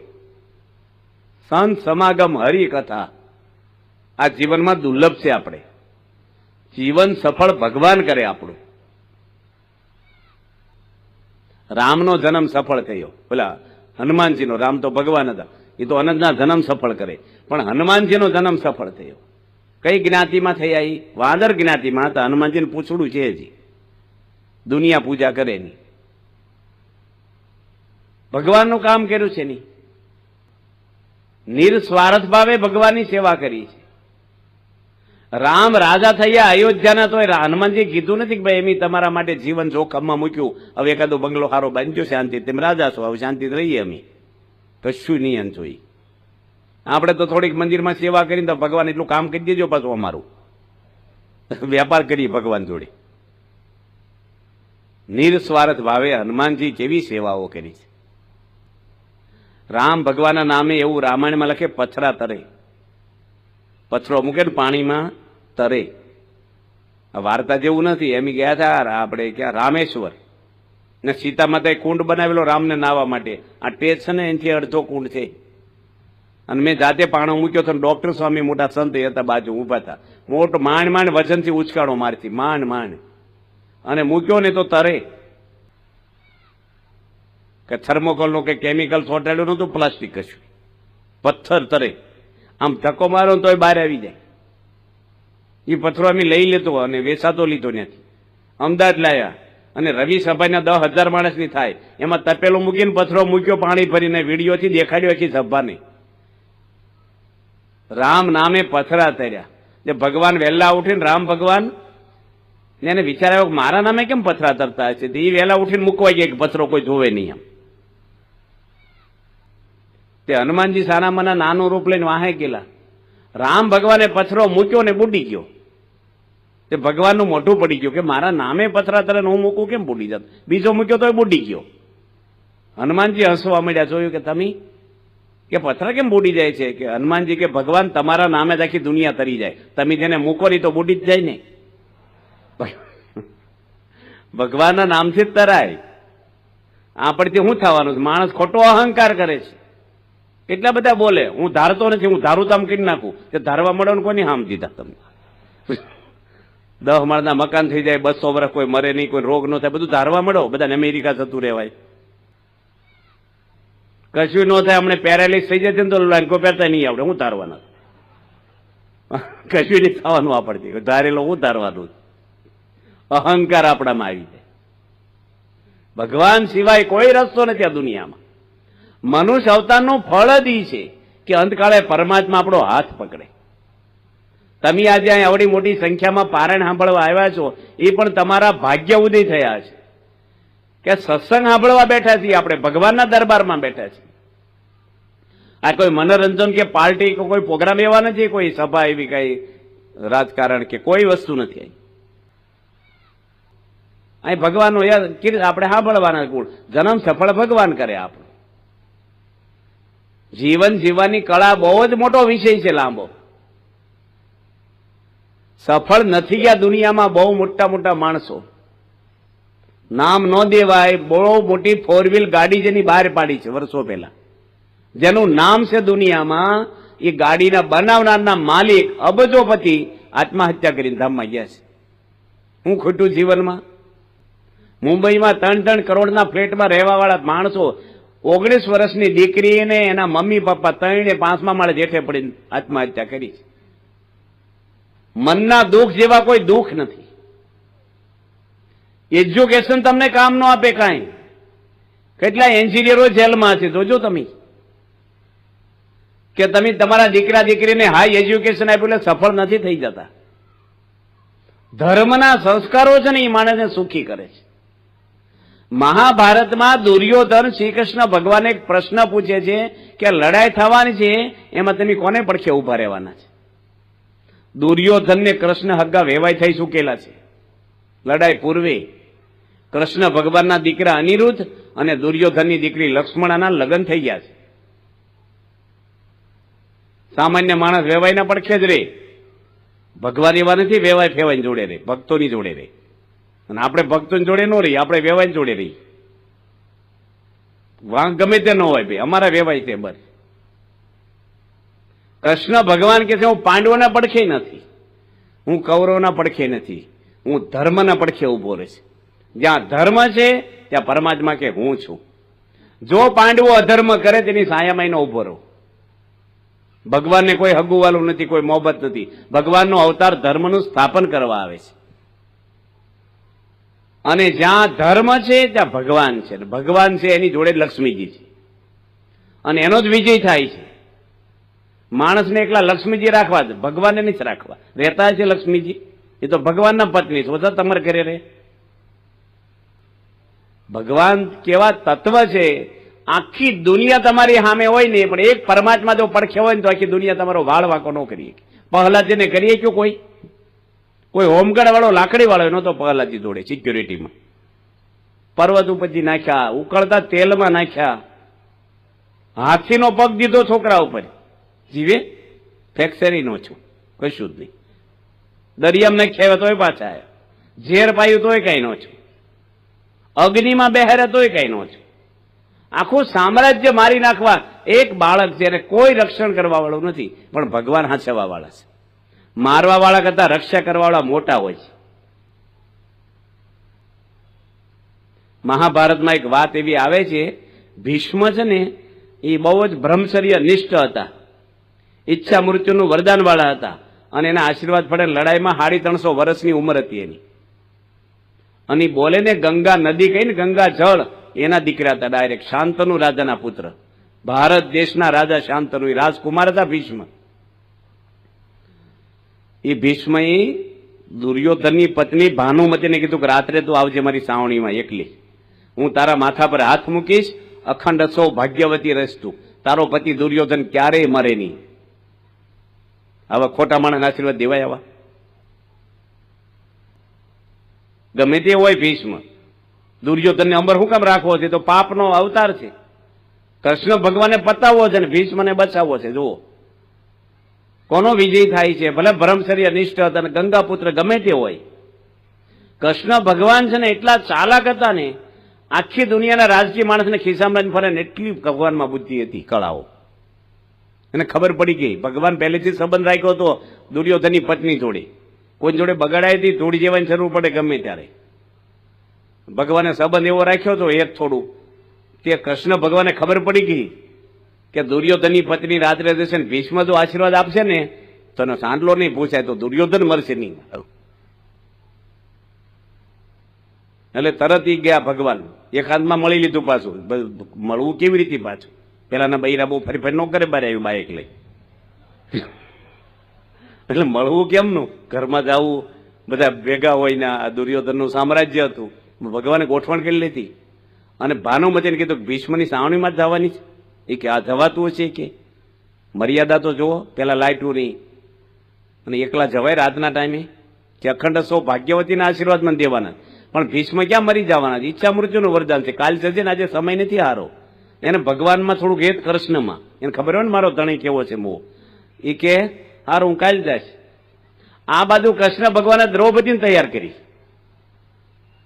સંત સમાગમ હરિ કથા આ જીવનમાં દુર્લભ છે. આપણે જીવન સફળ ભગવાન કરે આપણું. રામનો જન્મ સફળ થયો, પેલા હનુમાનજીનો. રામ તો ભગવાન હતા, એ તો અનંતના જન્મ સફળ કરે, પણ હનુમાનજીનો જન્મ સફળ થયો. કઈ જ્ઞાતિમાં થયા? એ વાંદર જ્ઞાતિમાં હતા. હનુમાનજીને પૂછડું છે હજી, દુનિયા પૂજા કરે નહીં. ભગવાનનું કામ કર્યું છે નહીં, નિર્સ્વાર્થ ભાવે ભગવાનની સેવા કરી છે. રામ રાજા થયા અયોધ્યાના, તો હનુમાનજી કીધું નથી કે ભાઈ એમ તમારા માટે જીવન જોખમમાં મૂક્યું, હવે એકાદો બંગલો સારો બાંધ્યો શાંતિ, તેમ રાજા છો, હવે શાંતિ રહીએ. અમે કશું નહીં જોઈ. આપણે તો થોડીક મંદિરમાં સેવા કરીને તો ભગવાન એટલું કામ કરી દેજો, પાછું અમારું વેપાર કરીએ ભગવાન જોડે. નિર્સ્વાર્થ ભાવે હનુમાનજી કેવી સેવાઓ કરી છે. રામ ભગવાનના નામે એવું રામાયણમાં લખે, પથરા તરે. પથરો મૂકે ને પાણીમાં તરે. આ વાર્તા જેવું નથી. એમ ગયા હતા આપણે ક્યાં રામેશ્વર, ને સીતા માતાએ કુંડ બનાવેલો રામને નાવા માટે. આ ટેજ છે ને એનાથી અડધો કુંડ છે. અને મેં જાતે પાણો મૂક્યો હતો. ડોક્ટર સ્વામી મોટા સંત હતા બાજુ ઉભા હતા. મોટો માંડ માંડ વજનથી ઉચકાણો મારતી, માંડ માંડ, અને મૂક્યો ને તો તરે. કે થર્મોકોલ નો કે કેમિકલ ચોંટાડ્યું નતું, પ્લાસ્ટિક કશું, પથ્થર તરે. આમ ધક્કો મારો તો બહાર આવી જાય. એ પથ્થરો અમે લઈ લેતો અને વેચાતો લીધો ત્યાંથી. અમદાવાદ લાયા અને રવિ સભાના 10,000 માણસની થાય, એમાં તપેલો મૂકીને પથ્થરો મૂક્યો પાણી ભરીને, વિડીયોથી દેખાડ્યો આખી સભાને. રામ નામે પથરા તર્યા. જે ભગવાન વહેલા ઉઠીને રામ ભગવાન એને વિચાર આવ્યો મારા નામે કેમ પથરા તરતા હશે. એ વહેલા ઉઠીને મૂકવા ગયા કે પથ્થરો કોઈ જોવે નહીં. એમ તે હનુમાનજી સારામાના નાનું રૂપ લઈને વાહે ગયેલા. રામ ભગવાને પથ્થરો મૂક્યો ને બુડી ગયો. તે ભગવાનનું મોઢું પડી ગયું કે મારા નામે પથરા તરે હું મૂકું કેમ બુડી જાત. બીજો મૂક્યો તો બુડી ગયો. હનુમાનજી હસવા મળ્યા. જોયું કે તમે કે પથરા કેમ બુડી જાય છે? કે હનુમાનજી કે ભગવાન તમારા નામે જ આખી દુનિયા તરી જાય, તમે જેને મૂકો નહીં તો બુડી જ જાય ને. ભગવાનના નામથી જ તરાય. આપણથી શું થવાનું? માણસ ખોટો અહંકાર કરે છે. એટલા બધા બોલે હું ધારતો નથી, હું ધારું તો આમ કરી નાખું. તે ધારવા મળો ને કોની હામ દીધા તમને? 10 માળના મકાન થઈ જાય, 200 વર્ષ કોઈ મરે નહીં, કોઈ રોગ ન થાય, બધું ધારવા મળો. બધાને અમેરિકા જતું રહેવાય. કશું ન થાય, અમને પેરાલિસ થઈ જશે ને તો લાંકો પહેરતા નહીં આવડે, હું તારવાના? કશું નહીં થવાનું આપણથી, ધારેલો હું તારવાનું? અહંકાર આપણામાં આવી જાય. ભગવાન સિવાય કોઈ રસ્તો નથી આ દુનિયામાં. મનુષ્ય અવતારનું ફળ જ ઈ છે કે અંતકાળે પરમાત્મા આપણો હાથ પકડે. તમે આજે અહીં આવડી મોટી સંખ્યામાં પારાયણ સાંભળવા આવ્યા છો, એ પણ તમારા ભાગ્ય ઉદય થયા છે કે સત્સંગ સાંભળવા બેઠા છીએ, આપણે ભગવાનના દરબારમાં બેઠા છીએ. આ કોઈ મનોરંજન કે પાર્ટી કે કોઈ પ્રોગ્રામ એવા નથી, કોઈ સભા એવી કઈ રાજકારણ કે કોઈ વસ્તુ નથી. અહીં ભગવાનનો આપણે સાંભળવાના ગુણ. જન્મ સફળ ભગવાન કરે આપણો. જીવન જીવવાની કળા બહુ જ મોટો વિષય છે, લાંબો. સફળ નથી ગયા દુનિયામાં બહુ મોટા મોટા માણસો. નામ ન દેવાય, બહુ મોટી 4 વ્હીલ ગાડી જેની બહાર પાડી છે વર્ષો પહેલા, જેનું નામ છે દુનિયામાં. એ ગાડીના બનાવનારના માલિક અબજોપતિ આત્મહત્યા કરીને ધામમાં ગયા છે. હું ખોટું જીવનમાં? મુંબઈમાં 3-3 કરોડના ફ્લેટમાં રહેવા વાળા માણસો 19 વર્ષની દીકરીને એના મમ્મી પપ્પા 3-5મા માળે જેઠે પડીને આત્મહત્યા કરી છે. મનના દુઃખ જેવા કોઈ દુઃખ નથી. એજ્યુકેશન તમને કામ ન આપે કાંઈ. કેટલા એન્જિનિયરો જેલમાં છે, જોજો તમે. કે તમે તમારા દીકરા દીકરીને હાઈ એજ્યુકેશન આપ્યું એટલે સફળ નથી થઈ જતા. ધર્મના સંસ્કારો છે ને એ માણસને સુખી કરે છે. મહાભારતમાં દુર્યોધન શ્રી કૃષ્ણ ભગવાન એક પ્રશ્ન પૂછે છે કે લડાઈ થવાની છે, એમાં તમે કોને પડખે ઉભા રહેવાના છે? દુર્યોધનને કૃષ્ણ હગ્ગા વેવાય થઈ ચૂકેલા છે. લડાઈ પૂર્વે કૃષ્ણ ભગવાનના દીકરા અનિરુદ્ધ અને દુર્યોધનની દીકરી લક્ષ્મણાના લગ્ન થઈ ગયા છે. સામાન્ય માણસ વેવાયના પડખે જ રે. ભગવાન એવા નથી વેવાય ફેવાય જોડે રે, ભક્તોની જોડે રે. અને આપણે ભક્તોની જોડે ન રહી, આપણે વેવાય જોડે રહી. વાંક ગમે તે ન હોય ભાઈ, અમારા વેવાય છે બસ. કૃષ્ણ ભગવાન કે છે હું પાંડવોના પડખે નથી, હું કૌરવના પડખે નથી, હું ધર્મના પડખે ઉભો રહીશ. જ્યાં ધર્મ છે ત્યાં પરમાત્મા કે હું છું. જો પાંડવો અધર્મ કરે તેની સાયામાં એનો ઉભો રહો. ભગવાનને કોઈ હગુવાલું નથી, કોઈ મોહબત નથી. ભગવાનનો અવતાર ધર્મનું સ્થાપન કરવા આવે છે. અને જ્યાં ધર્મ છે ત્યાં ભગવાન છે. ભગવાન છે એની જોડે લક્ષ્મીજી છે, અને એનો જ વિજય થાય છે. માણસને એકલા લક્ષ્મીજી રાખવા જ, ભગવાનને નથી રાખવા. રહેતા છે લક્ષ્મીજી, એ તો ભગવાનના પત્ની છે, બધા તમારે ઘરે રહે. ભગવાન કેવા તત્વ છે, આખી દુનિયા તમારી સામે હોય ને, પણ એક પરમાત્મા જો પડખે હોય ને તો આખી દુનિયા તમારો વાળ વાંકો ન કરીએ. પ્રહલાદજીને કરીએ કયો? કોઈ હોમગાર્ડ વાળો લાકડી વાળો એનો તો પ્રહલાદજી જોડે સિક્યોરિટીમાં પર્વત ઉપરથી નાખ્યા, ઉકળતા તેલમાં નાખ્યા, હાથીનો પગ દીધો છોકરા ઉપર, જીવે ફેક્ચરી નો છું, કશું જ નહીં. દરિયામાં નાખ્યા તોય પાછા આવ્યા, ઝેર પાયું તોય કઈ નો છું, અગ્નિમાં બેહાર્યા તોય કઈ નો છું. આખું સામ્રાજ્ય મારી નાખવા એક બાળક છે, એને કોઈ રક્ષણ કરવા વાળું નથી, પણ ભગવાન હાંચવા વાળા છે. મારવા વાળા કરતા રક્ષા કરવા વાળા મોટા હોય છે. મહાભારતમાં એક વાત એવી આવે છે, ભીષ્મ છે ને એ બહુ જ બ્રહ્મચર્ય નિષ્ઠ હતા, ઈચ્છા મૃત્યુનું વરદાન વાળા હતા, અને એના આશીર્વાદ પડે લડાઈમાં 350 વર્ષની ઉંમર હતી એની. અને બોલે ને ગંગા નદી કહીને ગંગા જળ, એના દીકરા હતા ડાયરેક્ટ. શાંતનુ રાજાના પુત્ર, ભારત દેશના રાજા શાંતનુ, રાજકુમાર હતા ભીષ્મ. એ ભીષ્મએ દુર્યોધનની પત્ની ભાનુમતીને કીધું કે રાત્રે તું આવજે મારી સાવણીમાં એકલી, હું તારા માથા પર હાથ મૂકીશ, અખંડ સૌભાગ્યવતી રહીશ તું, તારો પતિ દુર્યોધન ક્યારેય મરે નહીં. આવા ખોટા માણસ આશીર્વાદ દેવાય? આવા ગમે તે હોય, ભીષ્મ દુર્યોધનને અંબર હું કામ રાખવો છે? તો પાપનો અવતાર છે. કૃષ્ણ ભગવાને પતાવવો છે ને ભીષ્મને બચાવવો છે. જુઓ કોનો વિજય થાય છે. ભલે બ્રહ્મચર્ય નિષ્ઠ હતા અને ગંગાપુત્ર ગમે તે હોય, કૃષ્ણ ભગવાન છે ને એટલા ચાલાક હતા ને, આખી દુનિયાના રાજકીય માણસને ખિસ્સામાં ફરે ને એટલી ભગવાનમાં બુદ્ધિ હતી, કળાઓ. એને ખબર પડી ગઈ. ભગવાન પહેલેથી સંબંધ રાખ્યો હતો દુર્યોધનની પત્ની જોડે, કોઈ જોડે બગાડાય હતી થોડી જેવાની જરૂર પડે ગમે ત્યારે. ભગવાને સંબંધ એવો રાખ્યો હતો એ થોડું, તે કૃષ્ણ ભગવાને ખબર પડી ગઈ કે દુર્યોધનની પત્ની રાત્રે જશે ને ભીષ્મ જો આશીર્વાદ આપશે ને તો એનો સાંડલો નહીં પૂછાય તો દુર્યોધન મરશે નહીં. એટલે તરત ઈ ગયા ભગવાન, એકાંતમાં મળી લીધું પાછું. મળવું કેવી રીતે પાછું? પેલાના બૈરા બહુ ફરી ફરી ન કરે, બારે આવ્યું બાઇક લઈ. એટલે મળવું કેમનું? ઘરમાં જવું, બધા ભેગા હોય ને આ દુર્યોધનનું સામ્રાજ્ય હતું, ભગવાને ગોઠવણ કરી લીધી. અને ભાનુમતીને કીધું ભીષ્મની સાવણીમાં જ જવાની છે. એ કે આ જવાતું હશે કે મર્યાદા તો જુઓ, પેલા લાઇટું નહીં. અને એકલા જવાય રાતના ટાઈમે કે અખંડ સૌભાગ્યવતીના આશીર્વાદ મને દેવાના. પણ ભીષ્મ ક્યાં મરી જવાના? ઈચ્છા મૃત્યુનું વરદાન છે. કાલ જશે ને, આજે સમય નથી હારો. એને ભગવાનમાં થોડુંક હેત, કૃષ્ણમાં એને ખબર હોય ને મારો ધણી કેવો છે મોહ. એ કે હારું હું કાલ જઈશ. આ બાજુ કૃષ્ણ ભગવાને દ્રૌપદીને તૈયાર કરી.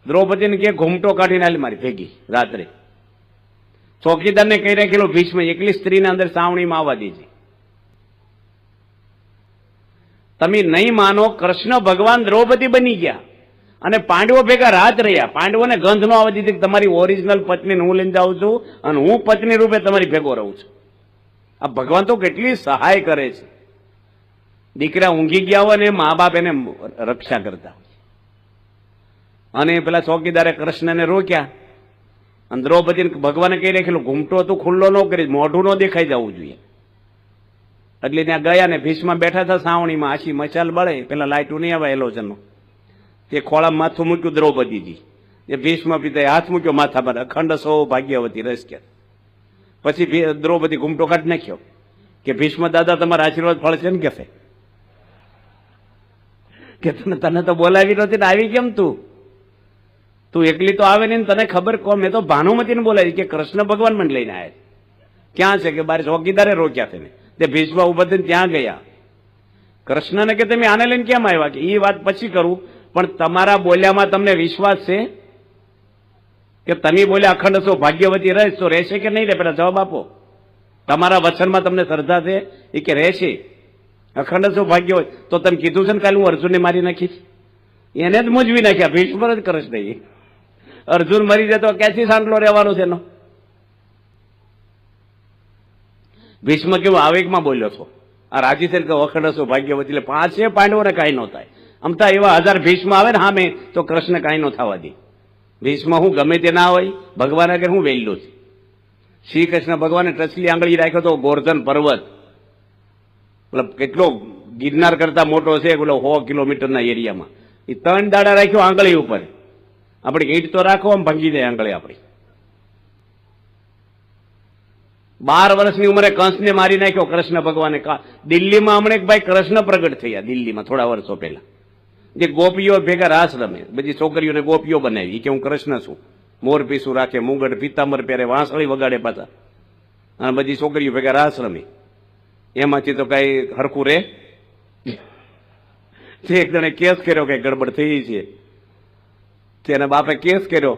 દ્રૌપદીને કે ઘૂમટો કાઢીને આલી મારી ભેગી રાત્રે. ચોકીદારને કહી રાખેલો ભીષ્મ એકલી સ્ત્રીને અંદર સાવણીમાં આવવા દેજે. તમે નહીં માનો, કૃષ્ણ ભગવાન દ્રૌપદી બની ગયા અને પાંડવો ભેગા રાત રહ્યા. પાંડવોને ગંધ ન આવવા દીધી કે તમારી ઓરિજિનલ પત્નીને હું લઈને જાઉં છું અને હું પત્ની રૂપે તમારી ભેગો રહું છું. આ ભગવાન તો કેટલી સહાય કરે છે. દીકરા ઊંઘી ગયા હોય ને મા બાપ એને રક્ષા કરતા હોય. અને પેલા ચોકીદારે કૃષ્ણને રોક્યા અને દ્રૌપદીને ભગવાને કહી રાખેલું ઘૂમટો તું ખુલ્લો ન કરી, મોઢું ન દેખાઈ જવું જોઈએ. એટલે ત્યાં ગયા ને ભીષ્મ બેઠા હતા સાવણીમાં, આછી મચાલ બળે, પેલા લાઇટું નહીં આવે એલોજનનો. તે ખોળામાં માથું મૂક્યું દ્રૌપદીજી. એ ભીષ્મ પિતાએ હાથ મૂક્યો માથા પર, અખંડ સૌભાગ્યવતી રસ કે. પછી દ્રૌપદી ઘૂમટો કાઢી નાખ્યો કે ભીષ્મ દાદા તમારા આશીર્વાદ ફળશે ને કે તને તો બોલાવી નહોતી ને આવી કેમ તું એકલી તો આવે નહીં, તને ખબર કોણ? મેં તો ભાનુમતીને બોલાવી કે કૃષ્ણ ભગવાન મને લઈને આવ્યા. ક્યાં છે કે બારે ચોકીદારે રોક્યા તેને. તે ભીષ્મ ઉભા થઈને ત્યાં ગયા. કૃષ્ણને કે તમે આને લઈને કેમ આવ્યા? કે એ વાત પછી કરું, પણ તમારા બોલ્યામાં તમને વિશ્વાસ છે કે તમે બોલ્યા અખંડ સૌભાગ્યવતી રહેશ તો રહેશે કે નહીં રહે? પેલા જવાબ આપો. તમારા વચનમાં તમને શ્રદ્ધા છે? એ કે રહેશે. અખંડ સૌભાગ્ય હોય તો તમે કીધું છે ને કાલે હું અર્જુનને મારી નાખીશ. એને જ મૂંઝવી નાખ્યા. ભીષ્મ જ કૃષ્ણ. અર્જુન મરી જાય તો ક્યાંથી સાંડલો રહેવાનો છે એનો? ભીષ્મ કેવું આવેગમાં બોલ્યો છો. આ રાજી છે કે અખંડ સૌભાગ્યવતી એટલે પાંચે પાંડવોને કાંઈ ન થાય. અમતા એવા 1000 ભીષ્મ આવે ને સામે તો કૃષ્ણ કાંઈ ન થવા દે. ભીષ્મ હું ગમે તે ના હોય, ભગવાન આગળ હું વેલ્યો છે. શ્રી કૃષ્ણ ભગવાને ટચલી આંગળી રાખ્યો તો ગોર્ધન પર્વત, મતલબ કેટલો ગિરનાર કરતા મોટો છે, બોલો 100 કિલોમીટરના એરિયામાં. એ 3 દાડા રાખ્યો આંગળી ઉપર. આપણે ઈંટ તો રાખો આમ ભાંગી જાય આંગળી આપણી. 12 વર્ષની ઉંમરે કંસને મારી નાખ્યો કૃષ્ણ ભગવાને. દિલ્હીમાં હમણાં એક ભાઈ કૃષ્ણ પ્રગટ થયા, દિલ્હીમાં થોડા વર્ષો પહેલા. જે ગોપીઓ ભેગા રાસ રમે, બધી છોકરીઓને ગોપીઓ બનાવી કે હું કૃષ્ણ છું. મોર પીસું રાખે, મુગટ પિત્તાંબર પહેરે, વાંસળી વગાડે પાછા, અને બધી છોકરીઓ ભેગા રાસ રમે. એમાંથી તો કઈ હરખું રે. એક જણે કેસ કર્યો કે ગડબડ થઈ છે. તેના બાપે કેસ કર્યો,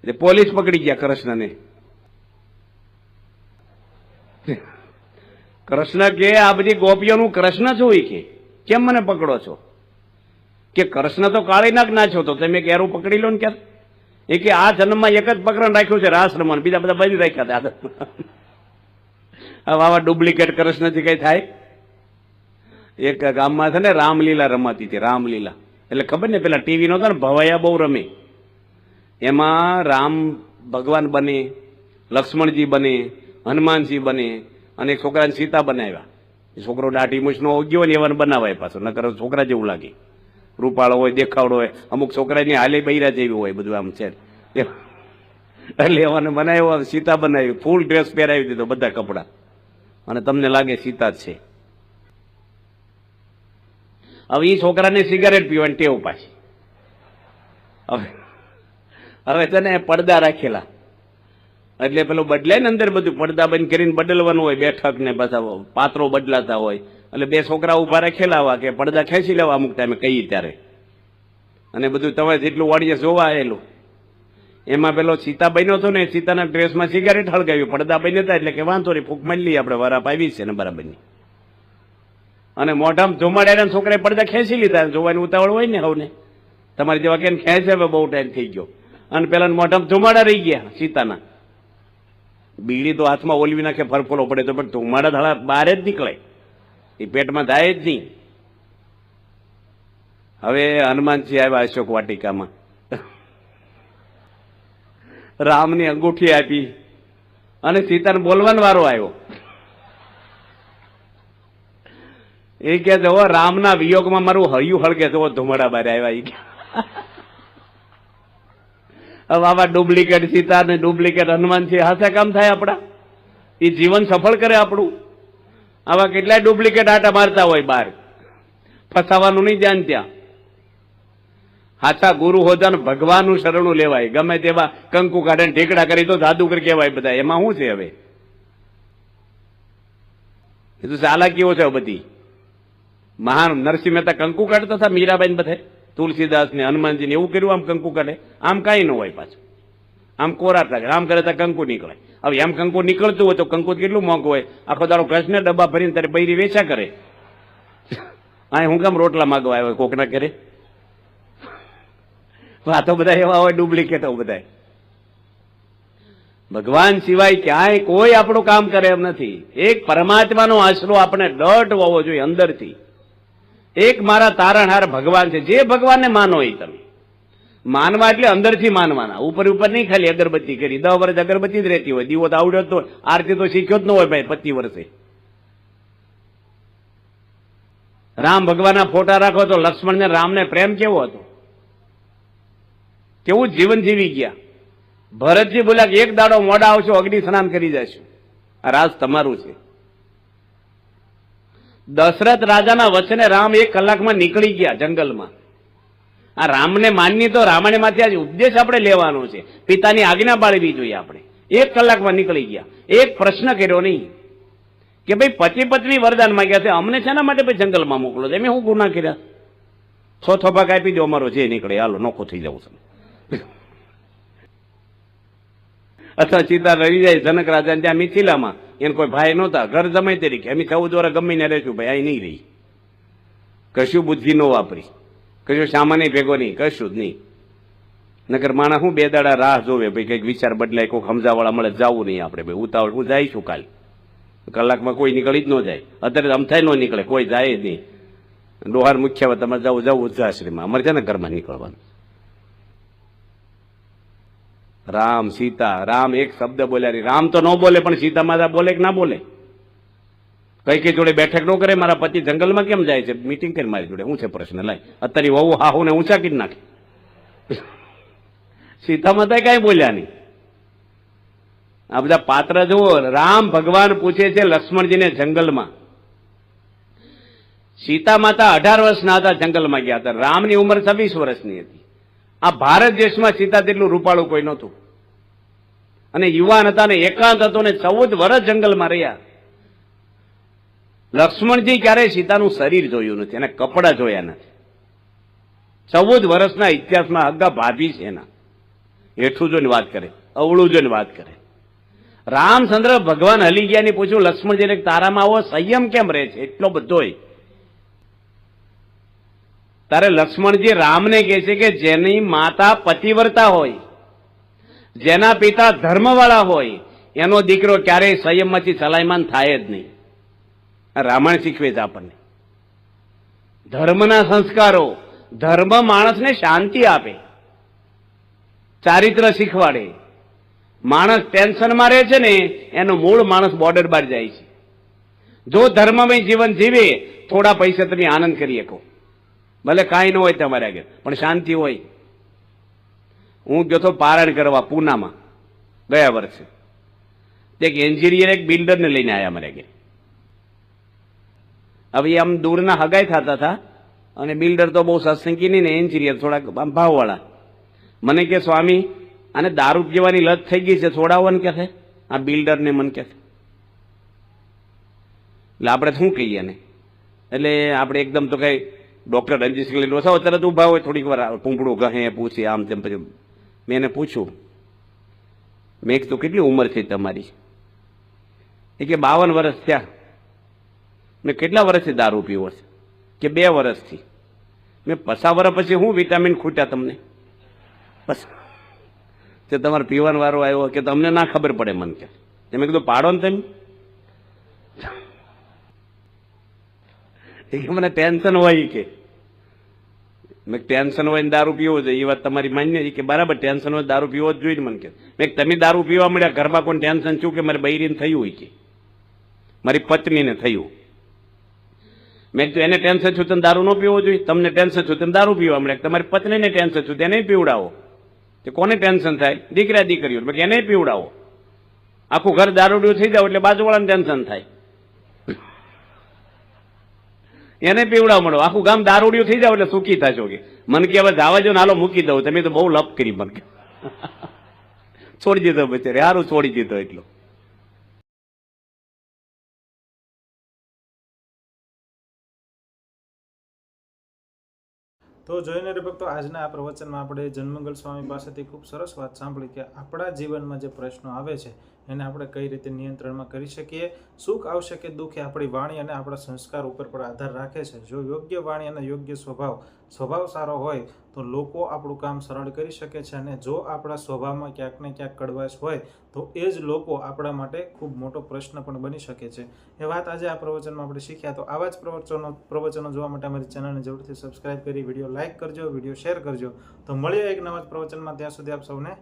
એટલે પોલીસ પકડી ગયા કૃષ્ણને. કૃષ્ણ કે આ બધી ગોપીઓનું કૃષ્ણ છું કે કેમ મને પકડો છો? કે કૃષ્ણ તો કાળી નાગ ના છો તો તમે કેરું પકડી લો ને ક્યાં? એ કે આ જન્મમાં એક જ પકડન રાખ્યું છે રાસ રમવાનું, બીજા બધા બધી રાખ્યા હતા. હવે આવા ડુપ્લિકેટ કૃષ્ણથી કઈ થાય? એક ગામમાં છે ને રામલીલા રમાતી હતી. રામલીલા એટલે ખબર ને પેલા ટીવી નહોતા ને, ભવાયા બહુ રમે. એમાં રામ ભગવાન બને, લક્ષ્મણજી બને, હનુમાનજી બને, અને એક છોકરાને સીતા બનાવ્યા. એ છોકરો દાઢી મૂછનો ઉગ્યો હોય ને એવાને બનાવાય પાછો, નકર છોકરા જેવું લાગે. રૂપાળો હોય, દેખાવડો હોય, અમુક છોકરાની હાલે બૈરા જેવી હોય, બધું આમ છે. એટલે એવાને બનાવ્યો, સીતા બનાવી, ફૂલ ડ્રેસ પહેરાવી દીધો, બધા કપડા, અને તમને લાગે સીતા જ છે. હવે એ છોકરાને સિગારેટ પીવાની ટેવ પાછી. હવે છે ને પડદા રાખેલા, એટલે પેલું બદલાય ને અંદર બધું પડદા બંધ કરીને બદલવાનું હોય, બેઠક ને પાછા પાત્રો બદલાતા હોય. એટલે 2 છોકરા ઉભા રાખેલા આવા કે પડદા ખેંચી લેવા અમુક ટાઈમે કહીએ ત્યારે. અને બધું તમારે જેટલું વાડીએ જોવા આવેલું એમાં પેલો સીતા બન્યો હતો ને, સીતાના ડ્રેસમાં સિગારેટ હળગાવ્યું, પડદા બન્યા હતા. એટલે કે વાંધો નહીં, ફૂંક મળી લઈએ આપણે, વરાપ આવી છે ને બરાબરની. અને મોઢામાં ધુમાડ્યા છોકરાએ પડદા ખેંચી લીધા. જોવાની ઉતાવળ હોય ને હવને, તમારી જેવા કેમ ખેંચે, હવે બહુ ટાઈમ થઈ ગયો. અને પેલા મોઢામાં ધુમાડા રહી ગયા સીતાના. બીડી તો હાથમાં ઓલવી નાખે ફરફોલો પડે તો પણ ધુમાડા ધડા બહાર જ નીકળે, એ પેટમાં થાય જ નહીં. હવે હનુમાનજી આવ્યા અશોક વાટિકામાં, રામની અંગૂઠી આપી અને સીતાને બોલવાનો વારો આવ્યો. એ કે જો રામના વિયોગમાં મારું હૈયું હળગે તો ધુમાડા બહાર આવ્યા. એ હવે આવા ડુપ્લિકેટ સીતા ને ડુપ્લિકેટ હનુમાનજી હાથે કામ થાય આપણા? એ જીવન સફળ કરે આપણું? આવા કેટલાય ડુપ્લિકેટ આટા મારતા હોય બહાર, ફસાવાનું નહીં ધ્યાન ત્યાં. હાચા ગુરુ હોતા ને ભગવાનનું શરણું લેવાય. ગમે તેવા કંકુ કાઢે ને ઢેકડા કરી તો જાદુગર કહેવાય બધા. એમાં શું છે હવે? એ તો ચાલાકીઓ છે બધી. મહાન નરસિંહ મહેતા કંકુ કાઢતા હતા, મીરાબાઈ બધે, તુલસીદાસ ને હનુમાનજી ને એવું કર્યું આમ કંકુ કાઢે? આમ કાંઈ ન હોય પાછું, આમ કોરા થાય. આમ કરે તો કંકુ નીકળે. હવે એમ કંકુ નીકળતું હોય તો કંકુ કેટલું મોંઘું હોય? આખો દાડો કૃષ્ણ ડબ્બા ભરીને તારે બૈરી વેચા કરે. આ હું કામ રોટલા માગવા આવ્યો કોકના કરે? આ તો બધા એવા હોય ડુપ્લિકેટો બધા. ભગવાન સિવાય ક્યાંય કોઈ આપણું કામ કરે એમ નથી. એક પરમાત્માનો આશરો આપણે દઢ હોવો જોઈએ અંદરથી. એક મારા તારણહાર ભગવાન છે. જે ભગવાનને માનો એ તમે માનવા એટલે અંદરથી માનવાના, ઉપર ઉપર નહીં ખાલી અગરબત્તી કરી. 10 વર્ષ અગરબત્તી જ રહેતી હોય, દીવો તો આવડ્યો તો આરતી તો શીખ્યો જ ન હોય ભાઈ 25 વર્ષે. રામ ભગવાનના ફોટા રાખો તો લક્ષ્મણ ને રામને પ્રેમ કેવો હતો, કેવું જીવન જીવી ગયા. ભરતજી બોલ્યા કે એક દાડો મોડા આવશો અગ્નિ સ્નાન કરી જશું. આ રાજ તમારું છે. દશરથ રાજાના વચને રામ 1 કલાકમાં નીકળી ગયા જંગલમાં. આ રામને માનની તો રામાયણમાંથી આજ ઉપદેશ આપણે લેવાનો છે. પિતાની આજ્ઞા પાળવી જોઈએ આપણે. 1 કલાકમાં નીકળી ગયા. એક પ્રશ્ન કર્યો નહીં કે ભાઈ પતિ પત્ની વરદાન માંગ્યા છે, અમને શેના માટે ભાઈ જંગલમાં મોકલો છો? એમ હું ગુના કર્યા? 6 થોપાક આપી દો, અમારો જે નીકળે હાલો નોખો થઈ જવું છે. અથવા સીતા રહી જાય જનક રાજા ત્યાં મિથિલામાં, એને કોઈ ભાઈ નહોતા, ઘર જમાઈ તરીકે અમે 14 વર્ષ ગમીને રહીશું ભાઈ, અહીં નહીં રહી. કશું બુદ્ધિ ન વાપરી, કશું સામાન્ય ભેગો નહીં, કશું જ નહીં. નકર માણસ હું 2 દાડા રાહ જોવે ભાઈ, કંઈક વિચાર બદલાય, કોઈક સમજાવાળા મળે, જવું નહીં આપણે ભાઈ ઉતાવળ, હું જઈશું કાલ. કલાકમાં કોઈ નીકળી જ ન જાય. અત્યારે અમથાય ન નીકળે, કોઈ જાય જ નહીં. ડોહાર મુખ્ય હવે તમારે જવું વૃદ્ધાશ્રમમાં, અમારે છે ને ઘરમાં નીકળવાનું. રામ સીતા, રામ એક શબ્દ બોલ્યા નહીં. રામ તો ન બોલે પણ સીતા માતા બોલે કે ના બોલે? કઈ જોડે બેઠક ન કરે? મારા પતિ જંગલમાં કેમ જાય છે? મીટિંગ કરી મારી જોડે. શું છે પ્રશ્ન? લાય અત્યારે વહુ હાહુ ને ઊંચા કરી નાખે. સીતા માતા કઈ બોલ્યા નહીં. આ બધા પાત્ર જુઓ. રામ ભગવાન પૂછે છે લક્ષ્મણજીને જંગલમાં. સીતા માતા 18 વર્ષના હતા, જંગલમાં ગયા હતા. રામની ઉંમર 26 વર્ષની હતી. આ ભારત દેશમાં સીતા તેટલું રૂપાળું કોઈ નહોતું, અને યુવાન હતા ને એકાંત હતો ને 14 વર્ષ જંગલમાં રહ્યા. લક્ષ્મણજી ક્યારેય સીતાનું શરીર જોયું નથી, એને કપડા જોયા નથી. 14 વર્ષના ઇતિહાસમાં હગ્ગા ભાભી છે એના. હેઠું જોઈને વાત કરે, અવળું જોઈને વાત કરે. રામચંદ્ર ભગવાન હલી ગયા ને પૂછ્યું લક્ષ્મણજીને, તારામાં આવો સંયમ કેમ રહે છે એટલો બધોય? તારે લક્ષ્મણજી રામને કહે છે કે જેની માતા પતિવ્રતા હોય, જેના પિતા ધર્મવાળા હોય, એનો દીકરો ક્યારેય સંયમમાંથી ચલાયમાન થાય જ નહીં. રામાયણ શીખવે છે આપણને. ધર્મના સંસ્કારો, ધર્મ માણસને શાંતિ આપે, ચારિત્ર શીખવાડે. માણસ ટેન્શનમાં રહે છે ને એનો મૂળ માણસ બોર્ડર બહાર જાય છે. જો ધર્મમય જીવન જીવે, થોડા પૈસા તમે આનંદ કરી શકો, ભલે કાંઈ ન હોય તમારે આગળ પણ શાંતિ હોય. હું ગયો તો પારણ કરવા પૂનામાં ગયા વર્ષે. એક એન્જિનિયર એક બિલ્ડરને લઈને આવ્યા મારે આગળ. હવે આમ દૂરના હગાઈ થતા હતા, અને બિલ્ડર તો બહુ સત્સંગી નહીં ને એન્જિનિયર થોડાક ભાવવાળા. મને કે સ્વામી આને દારૂ પીવાની લત થઈ ગઈ છે, છોડાવવાનું કે છે આ બિલ્ડરને. મન કે છે એટલે આપણે શું કહીએ ને? એટલે આપણે એકદમ તો કઈ ડોક્ટર રણજીત સિંહ લઈને વસાવો તરત ઉભા હોય, થોડીક વાર પૂંપડું કહે, પૂછે આમ તેમ. પછી મેં એને પૂછ્યું, મેં તો કેટલી ઉંમર છે તમારી? એ કે 52 વર્ષ થયા. મેં કેટલા વર્ષથી દારૂ પીવો છે? કે 2 વર્ષથી. મેં 50 વર્ષ પછી હું વિટામિન ખૂટ્યા તમને? બસ તે તમારે પીવાનો વારો આવ્યો કે તમને ના ખબર પડે? મને કે મેં કીધું પાડો ને તમે. એ કે મને ટેન્શન હોય કે મેં ટેન્શન હોય ને દારૂ પીવો જોઈએ એ વાત તમારી માન્ય છે કે બરાબર ટેન્શન હોય દારૂ પીવો જ જોઈએ ને મને કે મેં તમે દારૂ પીવા મળ્યા ઘરમાં કોઈ ટેન્શન છું કે મારી બૈરીને થયું હોય કે મારી પત્નીને થયું. મેં કીધું એને ટેન્શન છું તમે દારૂ ન પીવો જોઈએ, તમને ટેન્શન છું તમે દારૂ પીવા મળ્યા, તમારી પત્નીને ટેન્શન છું તેને પીવડાવો. તે કોને ટેન્શન થાય? દીકરા દીકરીઓ. મેં એને પીવડાવો. આખું ઘર દારૂડિયું થઈ જાવ એટલે બાજુવાળાને ટેન્શન થાય. એને પીવડાવ મળો. આખું ગામ દારૂડિયું થઈ જાવ એટલે સુખી થશો કે મને કે હવે જાવા જો ને હાલો મૂકી દઉં. તમે તો બહુ લપ કરી મને કે છોડી દીધો બચારે, સારું છોડી દીધો એટલો. તો જોઈને રે ભક્તો, આજના આ પ્રવચનમાં આપણે જનમંગલ સ્વામી પાસેથી ખૂબ સરસ વાત સાંભળી કે આપણા જીવનમાં જે પ્રશ્નો આવે છે એને આપણે કઈ રીતે નિયંત્રણમાં કરી શકીએ. સુખ આવશે કે દુઃખ એ આપણી વાણી અને આપણા સંસ્કાર ઉપર પણ આધાર રાખે છે. જો યોગ્ય વાણી અને યોગ્ય સ્વભાવ સારો હોય તો લોકો આપણું કામ સરળ કરી શકે છે, અને જો આપણા સ્વભાવમાં ક્યાંક ને ક્યાંક કડવાશ હોય તો એ જ લોકો આપણા માટે ખૂબ મોટો પ્રશ્ન પણ બની શકે છે. એ વાત આજે આ પ્રવચનમાં આપણે શીખ્યા. તો આવા જ પ્રવચનો જોવા માટે અમારી ચેનલને જરૂરથી સબસ્ક્રાઇબ કરી વિડીયો લાઇક કરજો, વિડીયો શેર કરજો. તો મળીએ એક નવા જ પ્રવચનમાં. ત્યાં સુધી આપ સૌને